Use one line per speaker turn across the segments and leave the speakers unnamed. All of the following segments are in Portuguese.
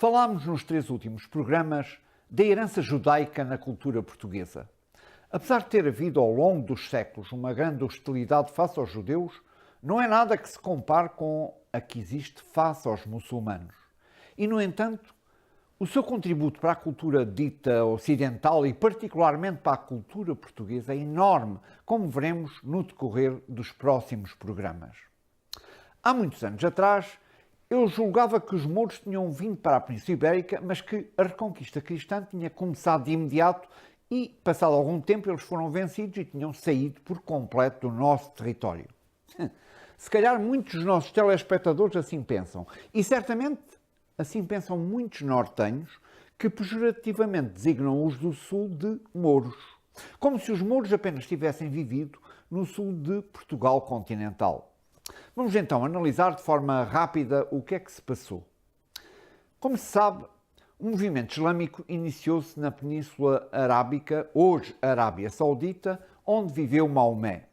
Falámos nos 3 últimos programas da herança judaica na cultura portuguesa. Apesar de ter havido ao longo dos séculos uma grande hostilidade face aos judeus, não é nada que se compare com a que existe face aos muçulmanos. E, no entanto, o seu contributo para a cultura dita ocidental e particularmente para a cultura portuguesa é enorme, como veremos no decorrer dos próximos programas. Há muitos anos atrás, eu julgava que os mouros tinham vindo para a Península Ibérica, mas que a reconquista cristã tinha começado de imediato e, passado algum tempo, eles foram vencidos e tinham saído por completo do nosso território. Se calhar muitos dos nossos telespectadores assim pensam, e certamente assim pensam muitos nortenhos que pejorativamente designam os do sul de mouros, como se os mouros apenas tivessem vivido no sul de Portugal continental. Vamos então analisar de forma rápida o que é que se passou. Como se sabe, o movimento islâmico iniciou-se na Península Arábica, hoje Arábia Saudita, onde viveu Maomé.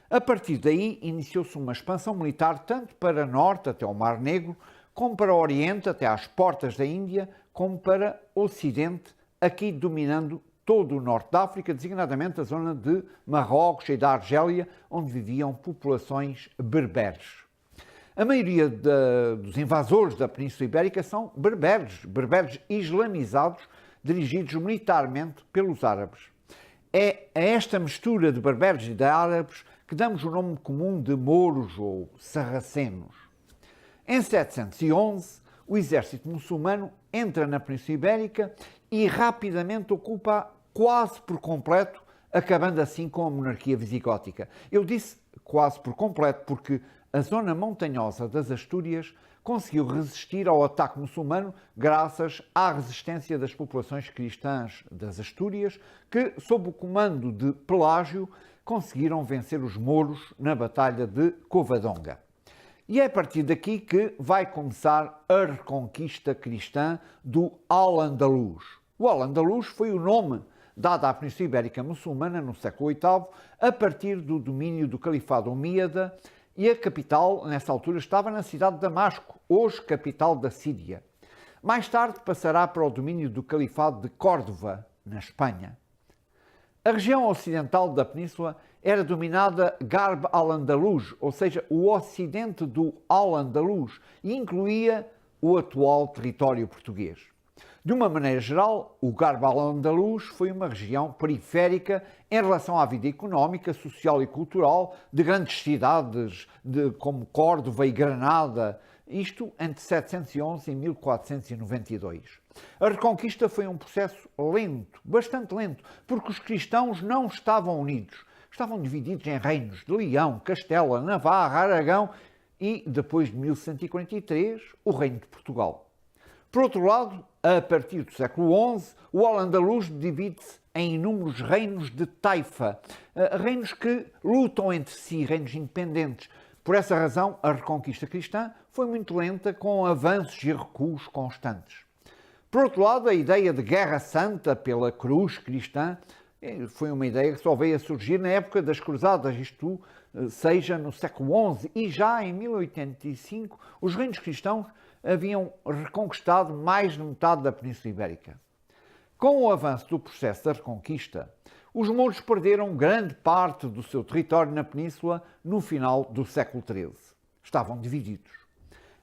A partir daí iniciou-se uma expansão militar tanto para norte até ao Mar Negro, como para o Oriente até às portas da Índia, como para o Ocidente, aqui dominando todo o Norte da África, designadamente a zona de Marrocos e da Argélia, onde viviam populações berberes. A maioria dos invasores da Península Ibérica são berberes islamizados, dirigidos militarmente pelos árabes. É a esta mistura de berberes e de árabes que damos o nome comum de mouros ou sarracenos. Em 711, o exército muçulmano entra na Península Ibérica e rapidamente ocupa quase por completo, acabando assim com a monarquia visigótica. Eu disse quase por completo porque a zona montanhosa das Astúrias conseguiu resistir ao ataque muçulmano graças à resistência das populações cristãs das Astúrias, que, sob o comando de Pelágio, conseguiram vencer os mouros na Batalha de Covadonga. E é a partir daqui que vai começar a reconquista cristã do Al-Andalus. O Al-Andalus foi o nome dado à Península Ibérica muçulmana no século VIII, a partir do domínio do Califado Omíada, e a capital, nessa altura, estava na cidade de Damasco, hoje capital da Síria. Mais tarde passará para o domínio do Califado de Córdoba, na Espanha. A região ocidental da península era dominada Garb al-Andalus, ou seja, o ocidente do Al-Andalus, e incluía o atual território português. De uma maneira geral, o Garb al-Andalus foi uma região periférica em relação à vida económica, social e cultural de grandes cidades como Córdoba e Granada, isto entre 711 e 1492. A reconquista foi um processo lento, bastante lento, porque os cristãos não estavam unidos. Estavam divididos em reinos de Leão, Castela, Navarra, Aragão e, depois de 1143, o Reino de Portugal. Por outro lado, a partir do século XI, o Al-Andalus divide-se em inúmeros reinos de taifa, reinos que lutam entre si, reinos independentes. Por essa razão, a reconquista cristã foi muito lenta, com avanços e recuos constantes. Por outro lado, a ideia de guerra santa pela cruz cristã foi uma ideia que só veio a surgir na época das Cruzadas, isto seja no século XI, e já em 1085 os reinos cristãos haviam reconquistado mais de metade da Península Ibérica. Com o avanço do processo da reconquista, os mouros perderam grande parte do seu território na península no final do século XIII. Estavam divididos.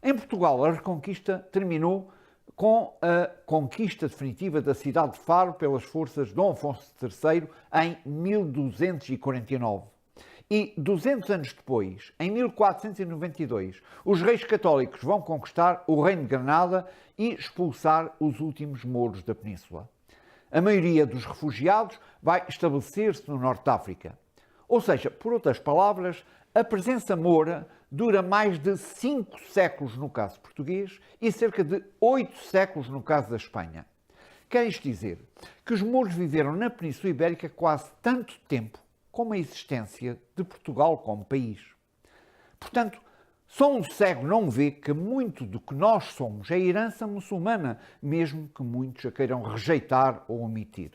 Em Portugal, a reconquista terminou com a conquista definitiva da cidade de Faro pelas forças de Dom Afonso III em 1249. E 200 anos depois, em 1492, os reis católicos vão conquistar o Reino de Granada e expulsar os últimos mouros da península. A maioria dos refugiados vai estabelecer-se no Norte de África. Ou seja, por outras palavras, a presença moura dura mais de 5 séculos no caso português e cerca de 8 séculos no caso da Espanha. Quer isto dizer que os mouros viveram na Península Ibérica quase tanto tempo como a existência de Portugal como país. Portanto, só um cego não vê que muito do que nós somos é herança muçulmana, mesmo que muitos a queiram rejeitar ou omitir.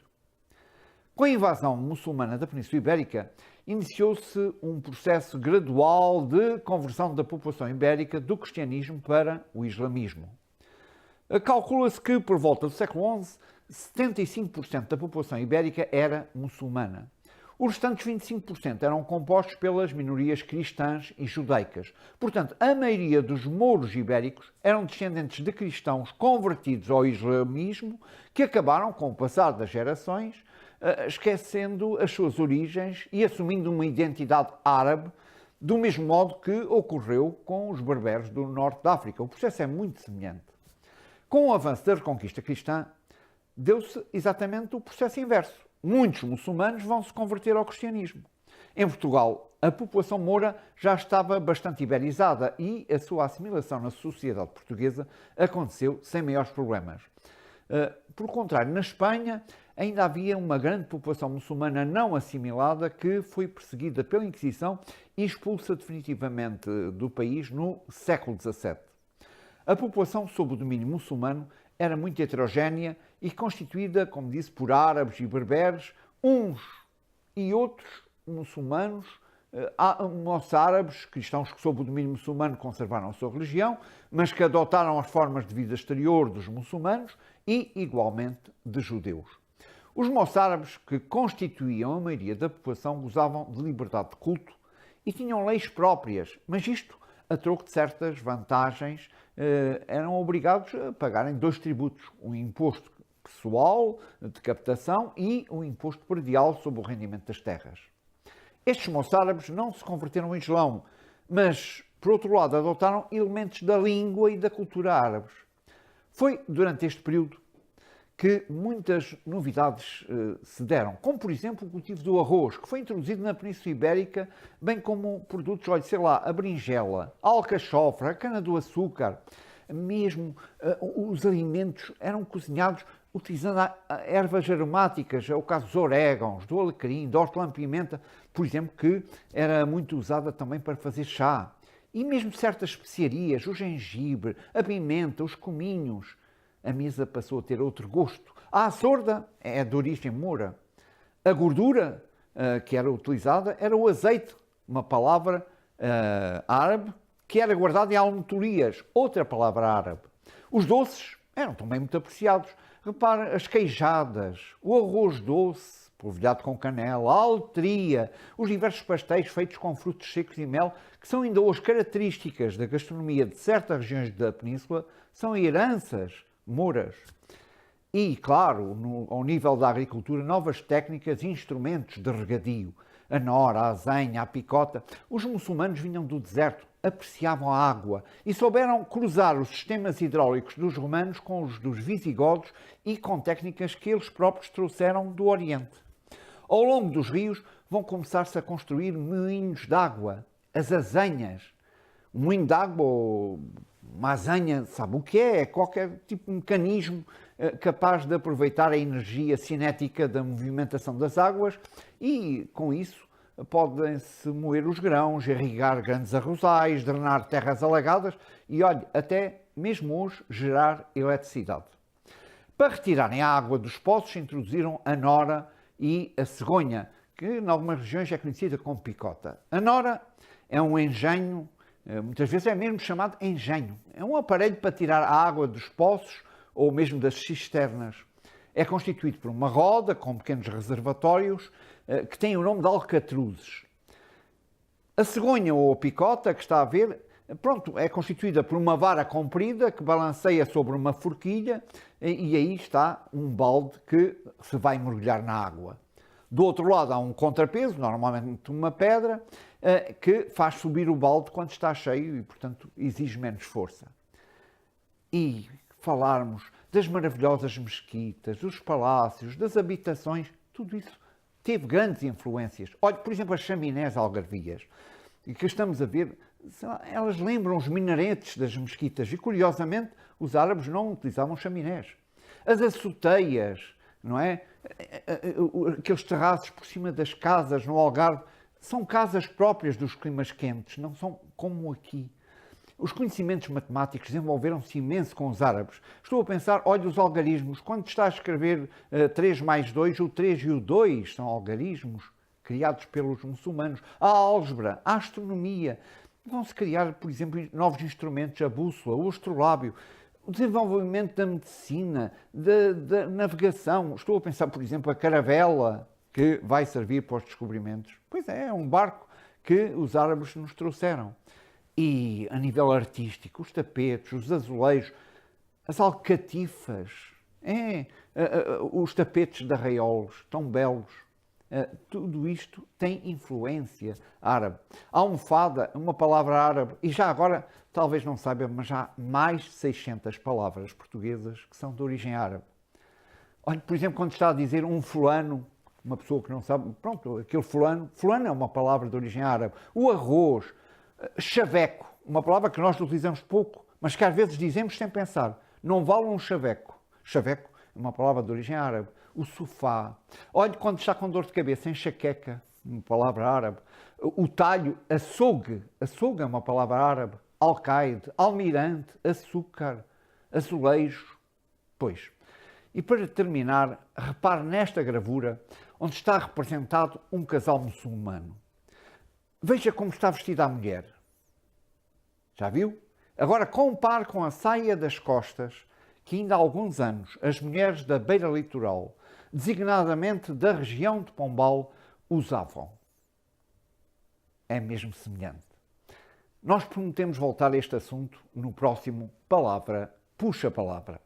Com a invasão muçulmana da Península Ibérica, iniciou-se um processo gradual de conversão da população ibérica do cristianismo para o islamismo. Calcula-se que, por volta do século XI, 75% da população ibérica era muçulmana. Os restantes 25% eram compostos pelas minorias cristãs e judaicas. Portanto, a maioria dos mouros ibéricos eram descendentes de cristãos convertidos ao islamismo que acabaram, com o passar das gerações, esquecendo as suas origens e assumindo uma identidade árabe, do mesmo modo que ocorreu com os berberes do norte da África. O processo é muito semelhante. Com o avanço da reconquista cristã, deu-se exatamente o processo inverso. Muitos muçulmanos vão se converter ao cristianismo. Em Portugal, a população moura já estava bastante iberizada e a sua assimilação na sociedade portuguesa aconteceu sem maiores problemas. Por contrário, na Espanha ainda havia uma grande população muçulmana não assimilada que foi perseguida pela Inquisição e expulsa definitivamente do país no século XVII. A população sob o domínio muçulmano era muito heterogénea e constituída, como disse, por árabes e berberes, uns e outros muçulmanos, moçárabes, cristãos que sob o domínio muçulmano conservaram a sua religião, mas que adotaram as formas de vida exterior dos muçulmanos e, igualmente, de judeus. Os moçárabes, que constituíam a maioria da população, gozavam de liberdade de culto e tinham leis próprias, mas isto a troco de certas vantagens. Eram obrigados a pagarem dois tributos, o imposto pessoal de captação e o imposto predial sobre o rendimento das terras. Estes moçárabes não se converteram ao Islão, mas, por outro lado, adotaram elementos da língua e da cultura árabes. Foi durante este período que muitas novidades se deram, como, por exemplo, o cultivo do arroz, que foi introduzido na Península Ibérica, bem como produtos, olha, sei lá, a berinjela, a alcachofra, a cana-do-açúcar. Mesmo os alimentos eram cozinhados utilizando ervas aromáticas, é o caso dos orégãos, do alecrim, da hortelã-pimenta, por exemplo, que era muito usada também para fazer chá. E mesmo certas especiarias, o gengibre, a pimenta, os cominhos. A mesa passou a ter outro gosto. A açorda é de origem moura. A gordura que era utilizada era o azeite, uma palavra árabe, que era guardada em almotorias, outra palavra árabe. Os doces eram também muito apreciados. Repara, as queijadas, o arroz doce, polvilhado com canela, a altria, os diversos pastéis feitos com frutos secos e mel, que são ainda hoje características da gastronomia de certas regiões da península, são heranças mouras. E, claro, ao nível da agricultura, novas técnicas e instrumentos de regadio. A nora, a azenha, a picota. Os muçulmanos vinham do deserto, apreciavam a água e souberam cruzar os sistemas hidráulicos dos romanos com os dos visigodos e com técnicas que eles próprios trouxeram do Oriente. Ao longo dos rios vão começar-se a construir moinhos de água, as azenhas. Um moinho de água, ou uma azenha, sabe o que é? É qualquer tipo de mecanismo capaz de aproveitar a energia cinética da movimentação das águas e, com isso, podem-se moer os grãos, irrigar grandes arrozais, drenar terras alagadas e, olha, até mesmo hoje gerar eletricidade. Para retirarem a água dos poços, introduziram a nora e a cegonha, que em algumas regiões é conhecida como picota. A nora é um engenho, muitas vezes é mesmo chamado engenho. É um aparelho para tirar a água dos poços ou mesmo das cisternas. É constituído por uma roda com pequenos reservatórios que têm o nome de alcatruzes. A cegonha ou a picota, que está a ver, pronto, é constituída por uma vara comprida que balanceia sobre uma forquilha e aí está um balde que se vai mergulhar na água. Do outro lado há um contrapeso, normalmente uma pedra, que faz subir o balde quando está cheio e, portanto, exige menos força. E falarmos das maravilhosas mesquitas, dos palácios, das habitações, tudo isso teve grandes influências. Olha, por exemplo, as chaminés algarvias, que estamos a ver, elas lembram os minaretes das mesquitas e, curiosamente, os árabes não utilizavam chaminés. As açoteias, não é? Aqueles terraços por cima das casas no Algarve, são casas próprias dos climas quentes, não são como aqui. Os conhecimentos matemáticos desenvolveram-se imenso com os árabes. Estou a pensar, olha, os algarismos. Quando está a escrever 3 mais 2, o 3 e o 2 são algarismos criados pelos muçulmanos. A álgebra, a astronomia. Vão-se criar, por exemplo, novos instrumentos, a bússola, o astrolábio. o desenvolvimento da medicina, da navegação. Estou a pensar, por exemplo, a caravela que vai servir para os descobrimentos. Pois é um barco que os árabes nos trouxeram. E a nível artístico, os tapetes, os azulejos, as alcatifas, os tapetes de arraiolos, tão belos. Tudo isto tem influência árabe. A almofada, uma palavra árabe, e já agora, talvez não saiba, mas há mais de 600 palavras portuguesas que são de origem árabe. Olha, por exemplo, quando está a dizer um fulano, uma pessoa que não sabe, pronto, aquele fulano, fulano é uma palavra de origem árabe. O arroz, chaveco, uma palavra que nós utilizamos pouco, mas que às vezes dizemos sem pensar. Não vale um chaveco. Chaveco é uma palavra de origem árabe. O sofá. Olhe quando está com dor de cabeça, enxaqueca, uma palavra árabe. O talho, açougue. Açougue é uma palavra árabe. Alcaide, almirante, açúcar, azulejo. Pois. E para terminar, repare nesta gravura, onde está representado um casal muçulmano. Veja como está vestida a mulher. Já viu? Agora compare com a saia das costas que ainda há alguns anos as mulheres da beira litoral, designadamente da região de Pombal, usavam. É mesmo semelhante. Nós prometemos voltar a este assunto no próximo Palavra Puxa Palavra.